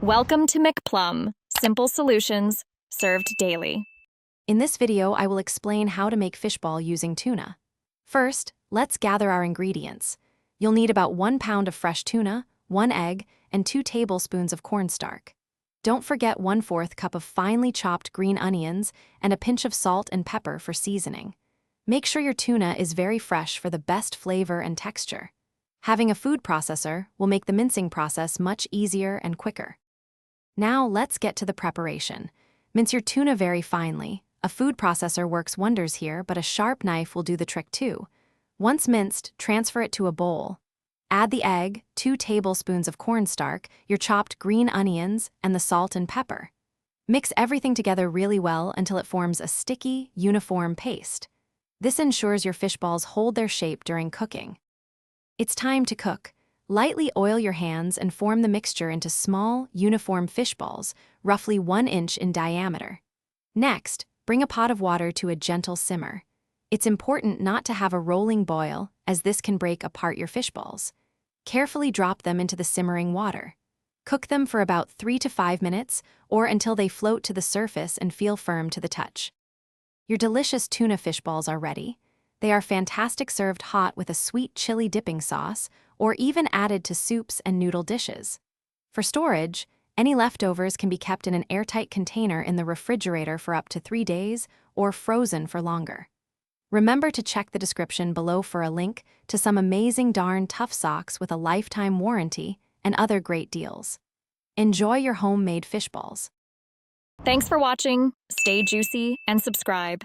Welcome to McPlum, simple solutions served daily. In this video, I will explain how to make fishball using tuna. First, let's gather our ingredients. You'll need about 1 pound of fresh tuna, 1 egg, and 2 tablespoons of cornstarch. Don't forget 1/4 cup of finely chopped green onions and a pinch of salt and pepper for seasoning. Make sure your tuna is very fresh for the best flavor and texture. Having a food processor will make the mincing process much easier and quicker. Now let's get to the preparation. Mince your tuna very finely. A food processor works wonders here, but a sharp knife will do the trick too. Once minced, transfer it to a bowl. Add the egg, 2 tablespoons of cornstarch, your chopped green onions, and the salt and pepper. Mix everything together really well until it forms a sticky, uniform paste. This ensures your fish balls hold their shape during cooking. It's time to cook. Lightly oil your hands and form the mixture into small, uniform fish balls, roughly 1 inch in diameter. Next, bring a pot of water to a gentle simmer. It's important not to have a rolling boil, as this can break apart your fish balls. Carefully drop them into the simmering water. Cook them for about 3 to 5 minutes, or until they float to the surface and feel firm to the touch. Your delicious tuna fish balls are ready. They are fantastic served hot with a sweet chili dipping sauce, or even added to soups and noodle dishes. For storage, any leftovers can be kept in an airtight container in the refrigerator for up to 3 days, or frozen for longer. Remember to check the description below for a link to some amazing darn tough socks with a lifetime warranty and other great deals. Enjoy your homemade fish balls. Thanks for watching. Stay juicy and subscribe.